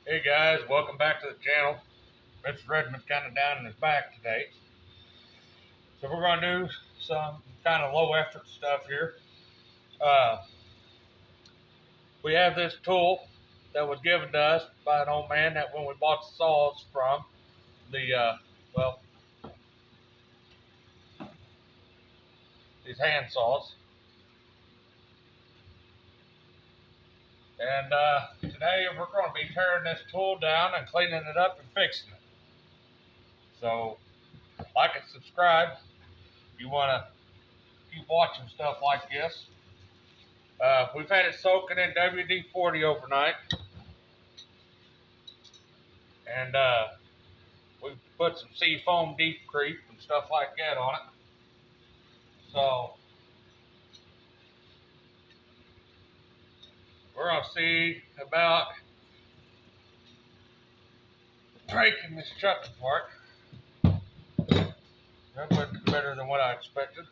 Hey guys, welcome back to the channel. Mr. Redmond's kind of down in his back today. So we're going to do some kind of low effort stuff here. We have this tool that was given to us by an old man that when we bought the saws from, well, these hand saws. And today we're going to be tearing this tool down and cleaning it up and fixing it. So like and subscribe if you want to keep watching stuff like this. We've had it soaking in WD-40 overnight, and we put some sea foam deep creep and stuff like that on it. So we're gonna see about breaking this chuck apart. That went better than what I expected.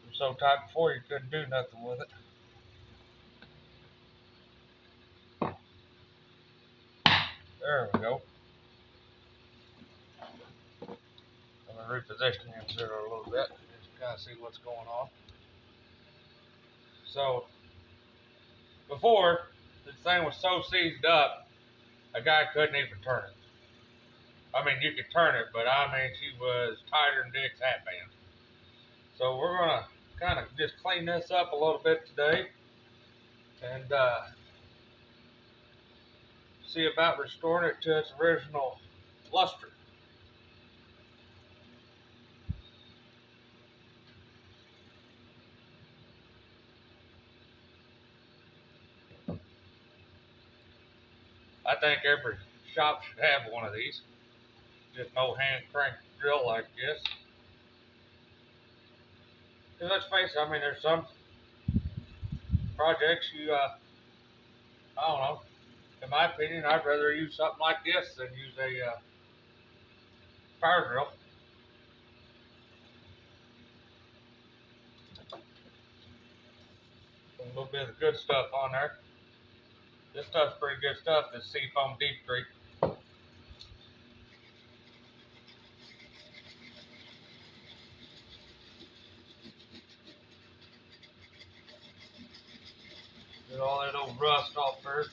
It was so tight before you couldn't do nothing with it. There we go. I'm gonna reposition the insert a little bit just to kind of see what's going on. So before, this thing was so seized up, a guy couldn't even turn it. I mean, you could turn it, but I mean, she was tighter than Dick's hat band. So we're gonna kind of just clean this up a little bit today and see about restoring it to its original luster. I think every shop should have one of these. Just no hand crank drill like this. Because let's face it, I mean, there's some projects I don't know. In my opinion, I'd rather use something like this than use a power drill. A little bit of the good stuff on there. This stuff's pretty good stuff, this seafoam deep creek. Get all that old rust off first.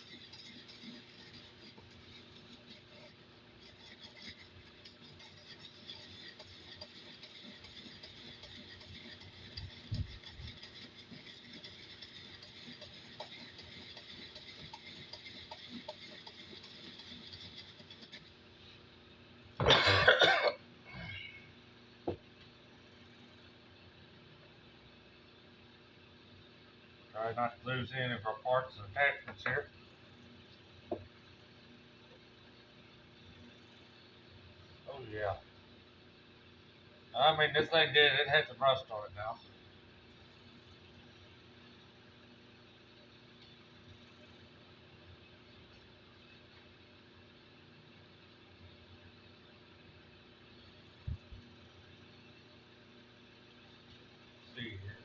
Try not to lose any of our parts and attachments here. Oh yeah. I mean, this thing it had some rust on it now. Let's see here.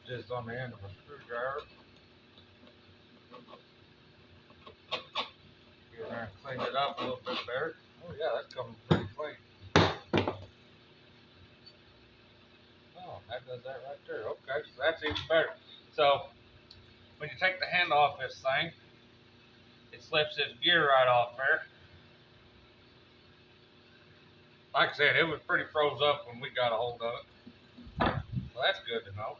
Just on the end of a screwdriver. Get in there and clean it up a little bit better. Oh yeah, that's coming pretty clean. Oh, that does that right there. Okay, so that's even better. So when you take the hand off this thing, it slips this gear right off there. Like I said, it was pretty froze up when we got a hold of it. So that's good to know.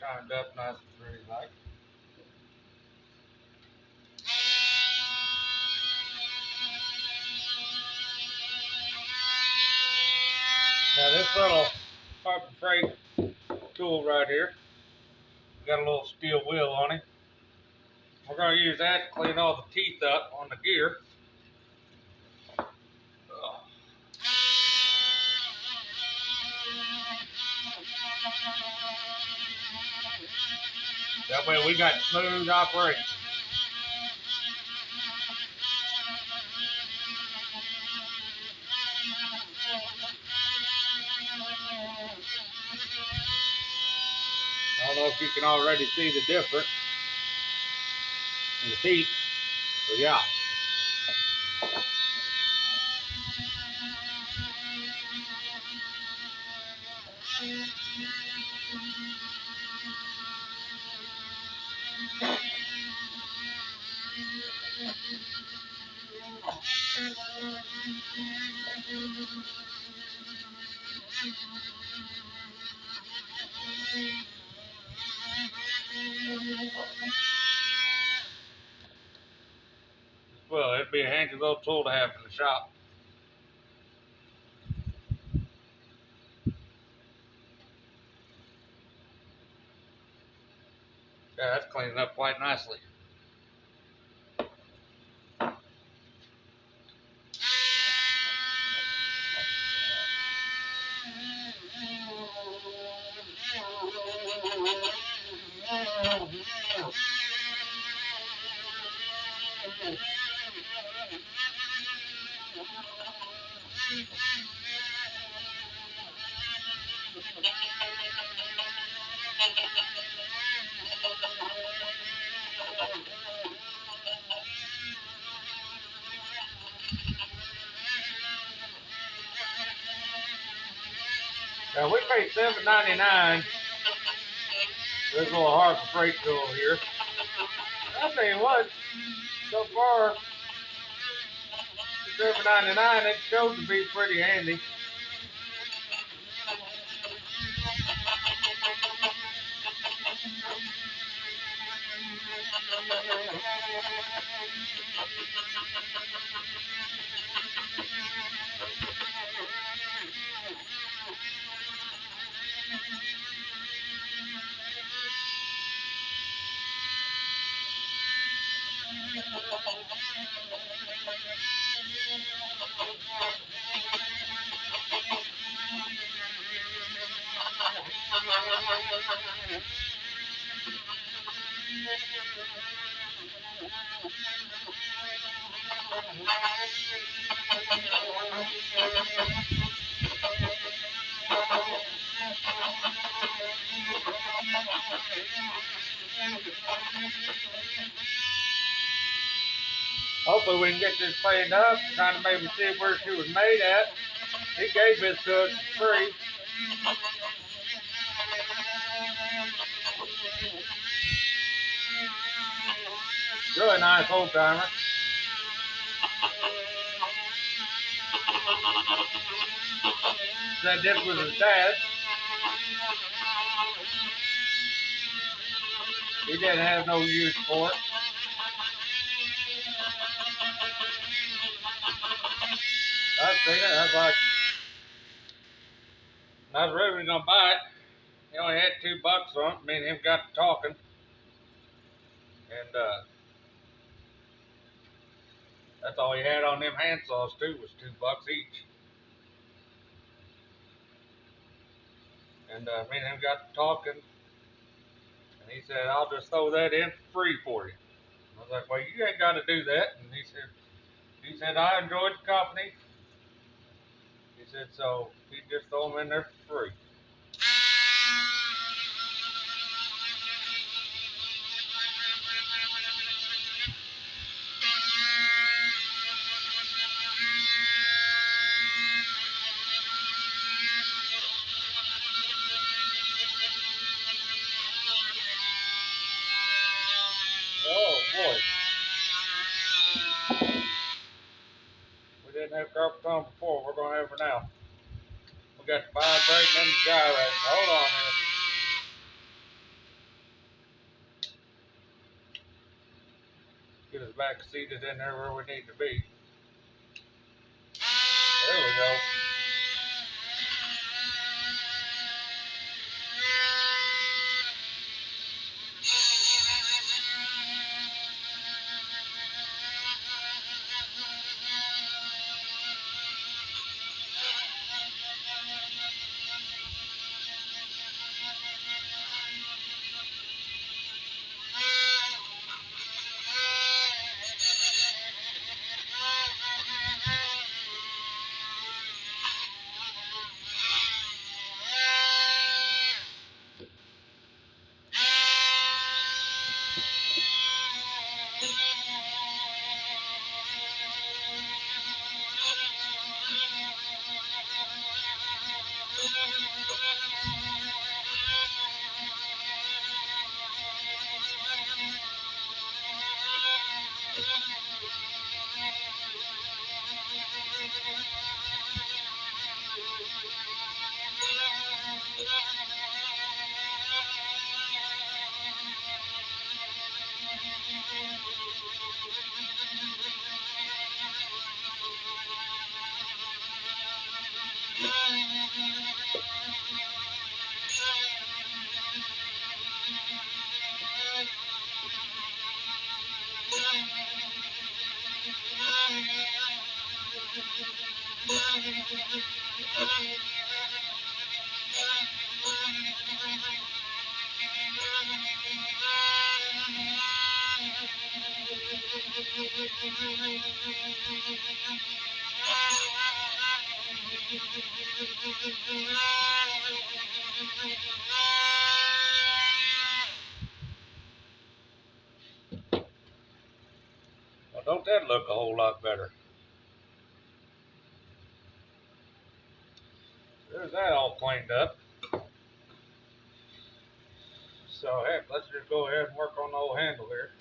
shined up nice and pretty like. Now this little Harbor Freight tool right here, got a little steel wheel on it. We're going to use that to clean all the teeth up on the gear. That way we got smooth operation. I don't know if you can already see the difference in the teeth, but yeah. Well, it'd be a handy little tool to have in the shop. Yeah, that's cleaning up quite nicely. Now we paid $7.99 for this little Harbor Freight tool here. I'll tell you what, so far, $7.99, it shows to be pretty handy. Hopefully we can get this cleaned up, trying to maybe see where she was made at. He gave this to us for free. Really nice old timer. Said this was his dad's. He didn't have no use for it. I've seen it. I was like, I was really gonna buy it. He only had $2 on it. Me and him got to talking, and that's all he had on them hand saws too was $2 each. And me and him got to talking, and he said, "I'll just throw that in for free for you." I was like, "Well, you ain't got to do that." And he said, "I enjoyed the company." He said, "So he just throw them in there for free." Oh boy, we didn't have carpal tunnel before. We're gonna have her now. We got the vibrating and the gyrating. Hold on here. back seated in there where we need to be. There we go. Well, don't that look a whole lot better? There's that all cleaned up. So heck, let's just go ahead and work on the old handle here.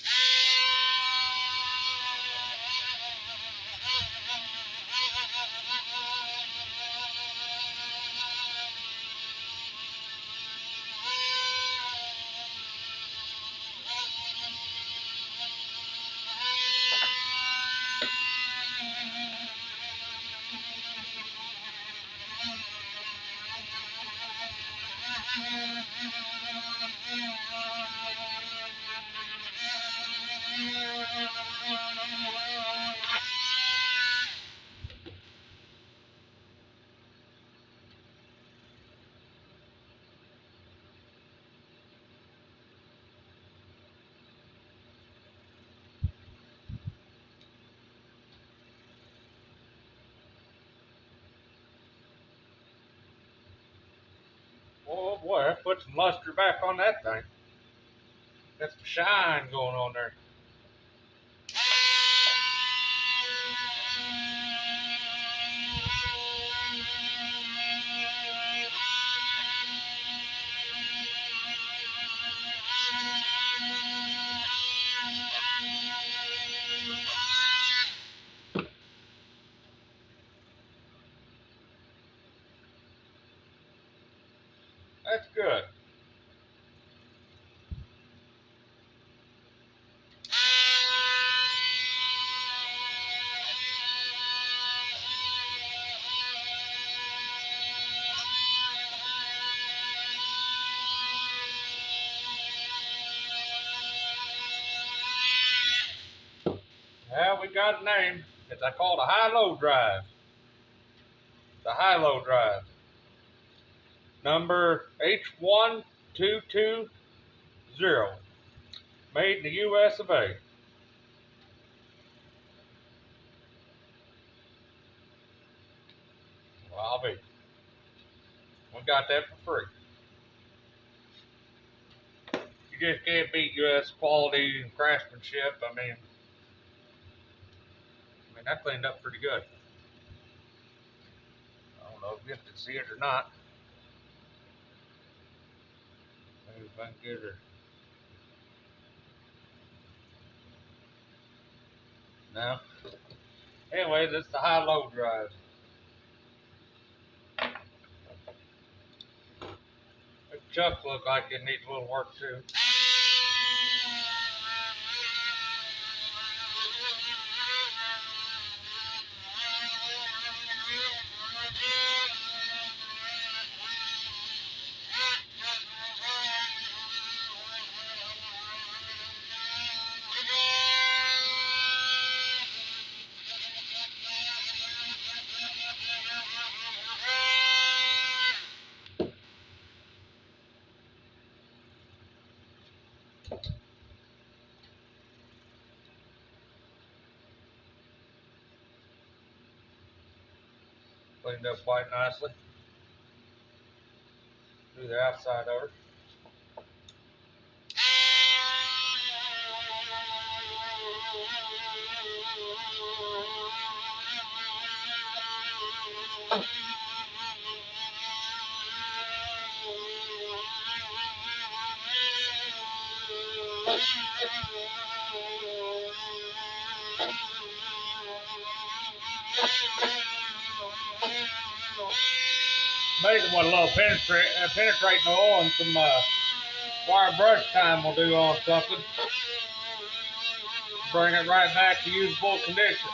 Oh boy, that put some luster back on that thing. Got some shine going on there. That's good. Well, we got a name. I call it a high-low drive. The high-low drive. Number H1220. Made in the US of A. Well, I'll be. We got that for free. You just can't beat US quality and craftsmanship. I mean, that cleaned up pretty good. I don't know if you can see it or not. Maybe if I can get her. No. Anyways, it's the high-low drive. The chuck look like it needs a little work too. Cleaned up quite nicely. Do the outside of it. Amazing what a little penetrating oil and some wire brush time will do on something. Bring it right back to usable condition.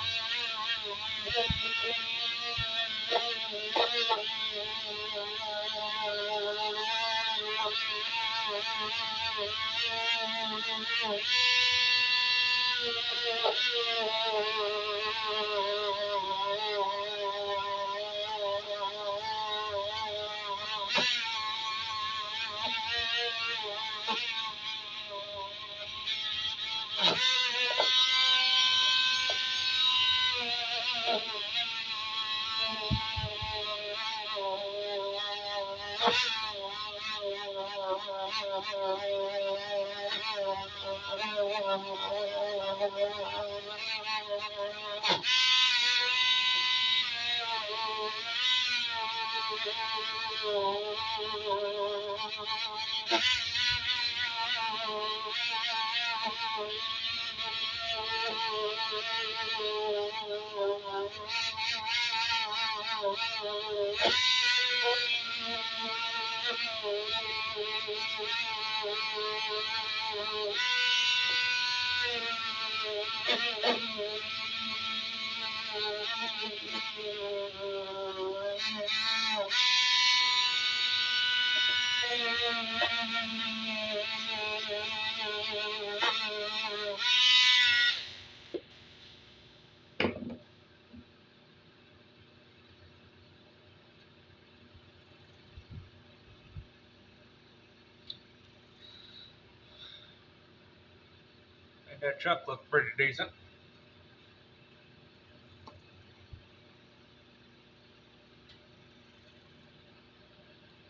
And that chuck looks pretty decent.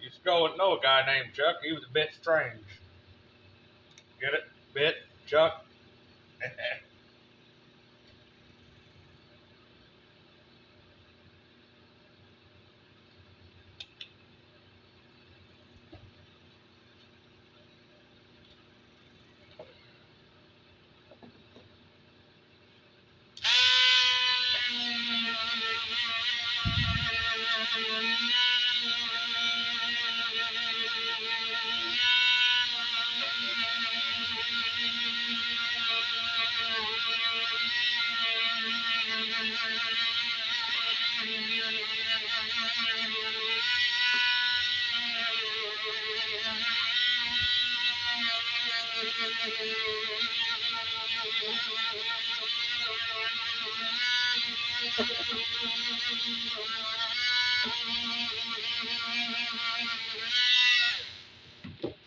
Used to know a guy named Chuck. He was a bit strange. Get it? Bit? Chuck?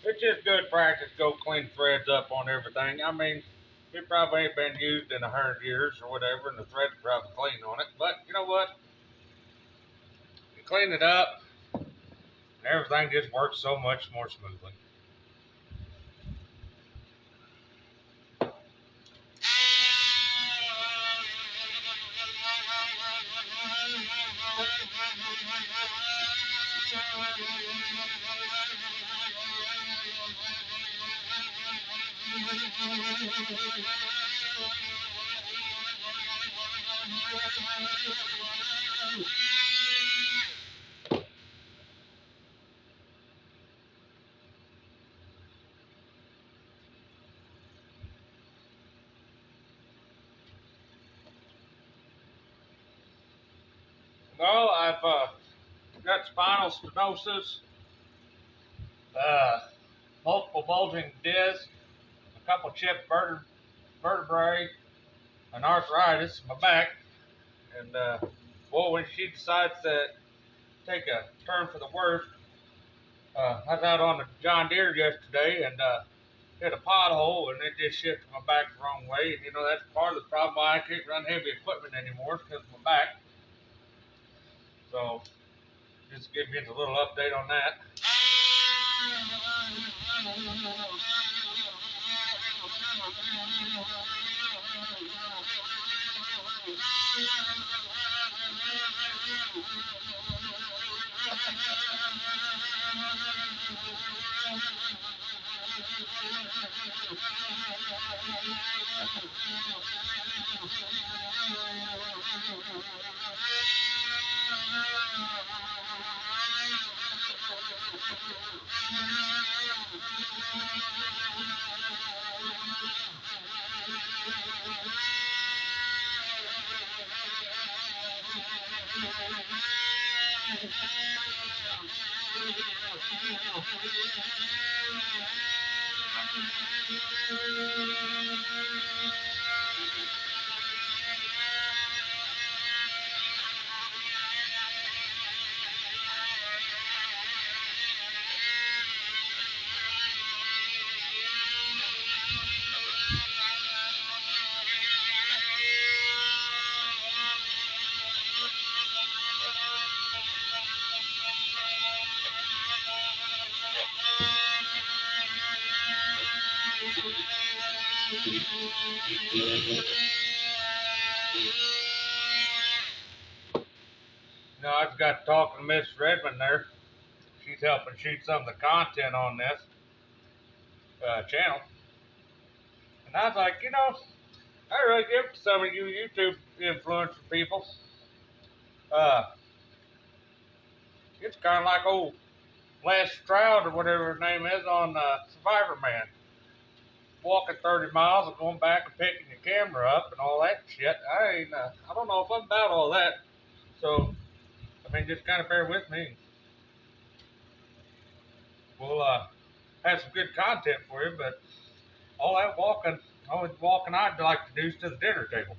It's just good practice. Go clean threads up on everything. I mean, it probably ain't been used in 100 years or whatever, and the threads are probably clean on it. But you know what? You clean it up, and everything just works so much more smoothly. Well, I've got spinal stenosis, uh, multiple bulging discs, a couple chipped vertebrae, and arthritis in my back. And boy, when she decides to take a turn for the worst, I was out on the John Deere yesterday, and hit a pothole and it just shifted my back the wrong way. And you know, that's part of the problem why I can't run heavy equipment anymore, because of my back. So just give you a little update on that. Now I just got talking to Miss Redmond there. She's helping shoot some of the content on this channel. And I was like, you know, I really give it to some of you YouTube influencer people. It's kind of like old Les Stroud or whatever his name is on Survivor Man. Walking 30 miles and going back and picking your camera up and all that shit. I don't know if I'm about all that. So, I mean, just kind of bear with me. We'll have some good content for you, but all that walking, only walking I'd like to do is to the dinner table.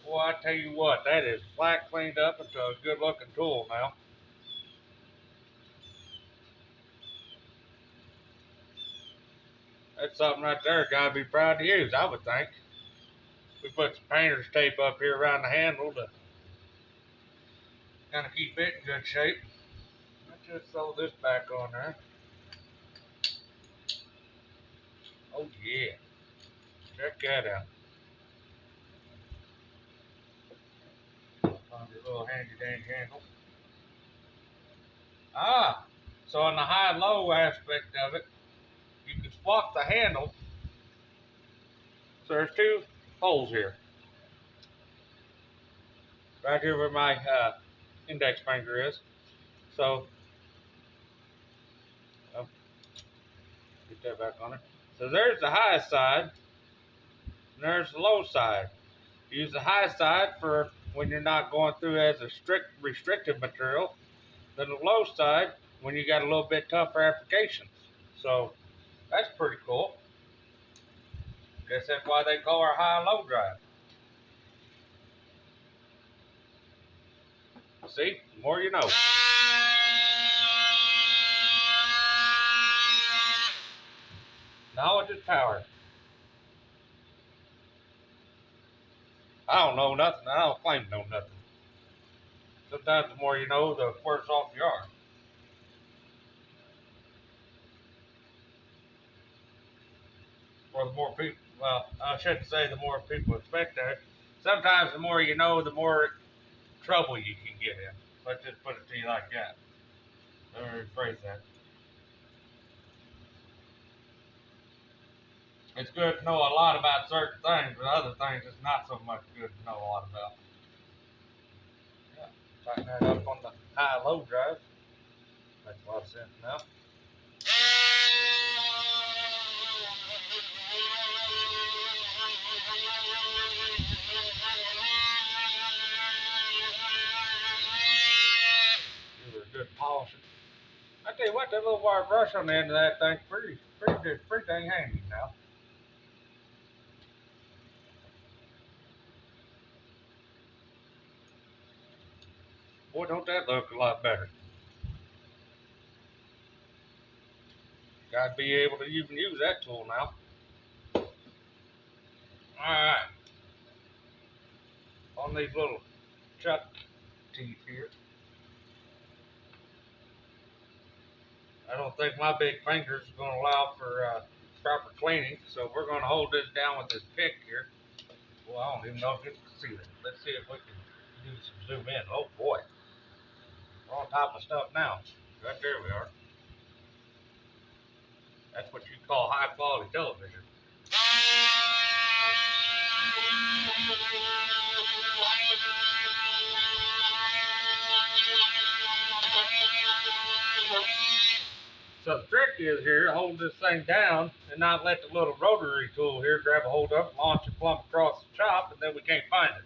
Well, I tell you what, that is flat cleaned up into a good looking tool now. That's something right there, gotta be proud to use, I would think. We put some painter's tape up here around the handle to kind of keep it in good shape. Let's just throw this back on there. Oh yeah, check that out. On your little handy dandy handle. So on the high-low aspect of it, you can swap the handle. So there's two holes here. Right here where my index finger is. So, get that back on it. So there's the high side, and there's the low side. Use the high side for when you're not going through as a strict restrictive material, then the low side when you got a little bit tougher applications. So that's pretty cool. Guess that's why they call our high-low drive. See, the more you know. Knowledge is power. I don't know nothing. I don't claim to know nothing. Sometimes the more you know, the worse off you are. Or the more people, well, I shouldn't say the more people expect that. Sometimes the more you know, the more trouble you can get in. Let's just put it to you like that. Let me rephrase that. It's good to know a lot about certain things, but other things it's not so much good to know a lot about. Yeah, tighten that up on the high-low drive. Makes a lot of sense now. Give it a good polishing. I tell you what, that little wire brush on the end of that thing's pretty dang handy now. Boy, don't that look a lot better. Gotta be able to even use that tool now. Alright. On these little chuck teeth here. I don't think my big fingers are going to allow for proper cleaning, so we're going to hold this down with this pick here. Well, I don't even know if you can see it. Let's see if we can do some zoom in. Oh boy, we're on top of stuff now. Right there we are. That's what you call high quality television. So the trick is here, hold this thing down and not let the little rotary tool here grab a hold of it, launch it plumb across the chop, and then we can't find it.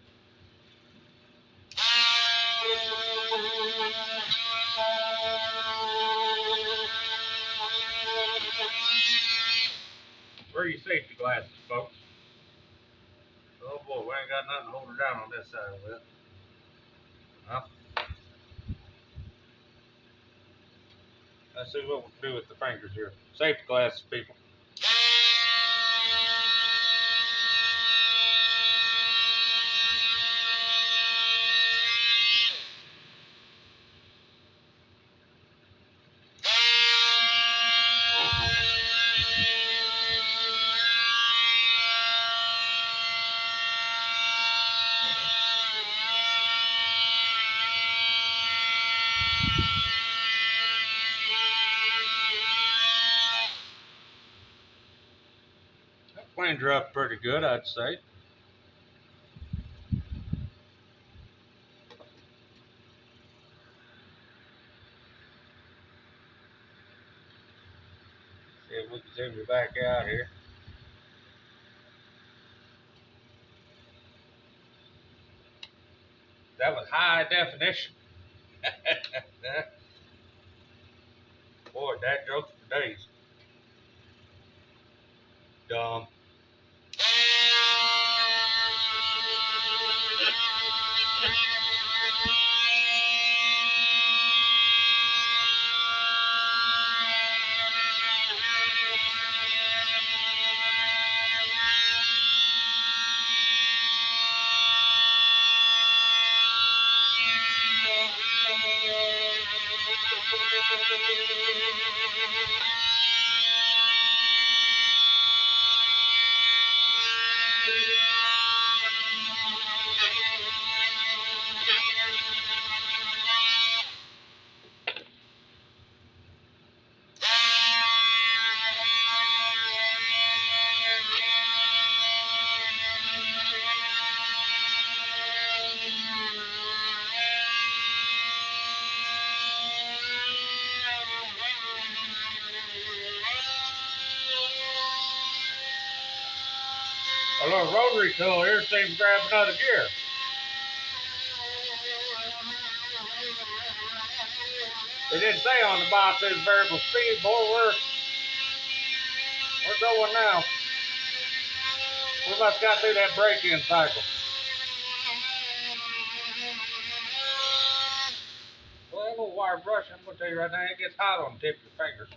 Wear your safety glasses, folks. Oh boy, we ain't got nothing to hold her down on this side of it. Huh? Let's see what we can do with the fingers here. Safety glasses, people. That cleaned her up pretty good, I'd say. See if we can zoom you back out here. That was high definition. Boy, that jokes for days. Dumb. A little rotary tool here seems to grab another gear. It didn't say on the box it was variable speed, boy. We're going now. We must got through that break-in cycle. Well, that little wire brush, I'm going to tell you right now, it gets hot on the tip of your fingers.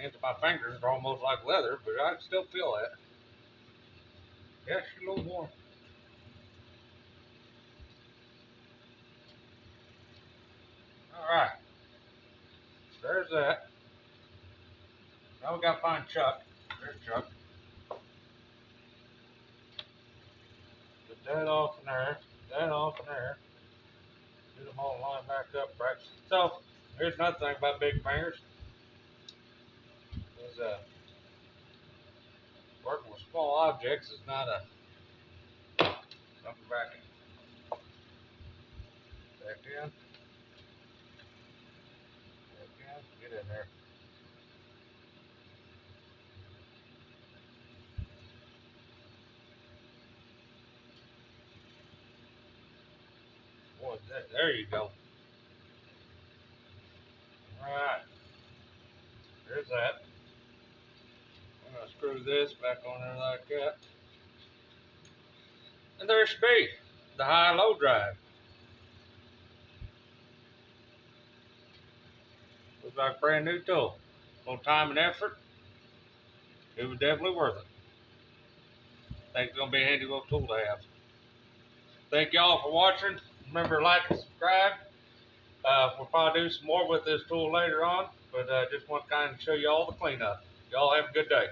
And my fingers are almost like leather, but I can still feel that. Yeah, she's a little warm. All right. There's that. Now we got to find Chuck. There's Chuck. Get that off in there. That off in there. Get them all lined back up right. So, here's another thing about big fingers. Is working with small objects is not a something back in. Back in. Back in. Get in there. Boy, there you go. Alright. There's that. I'm going to screw this back on there like that. And there should be the high-low drive. Looks like a brand new tool. No time and effort. It was definitely worth it. I think it's going to be a handy little tool to have. Thank y'all for watching. Remember to like and subscribe. We'll probably do some more with this tool later on, but just want to kind of show you all the cleanup. Y'all have a good day.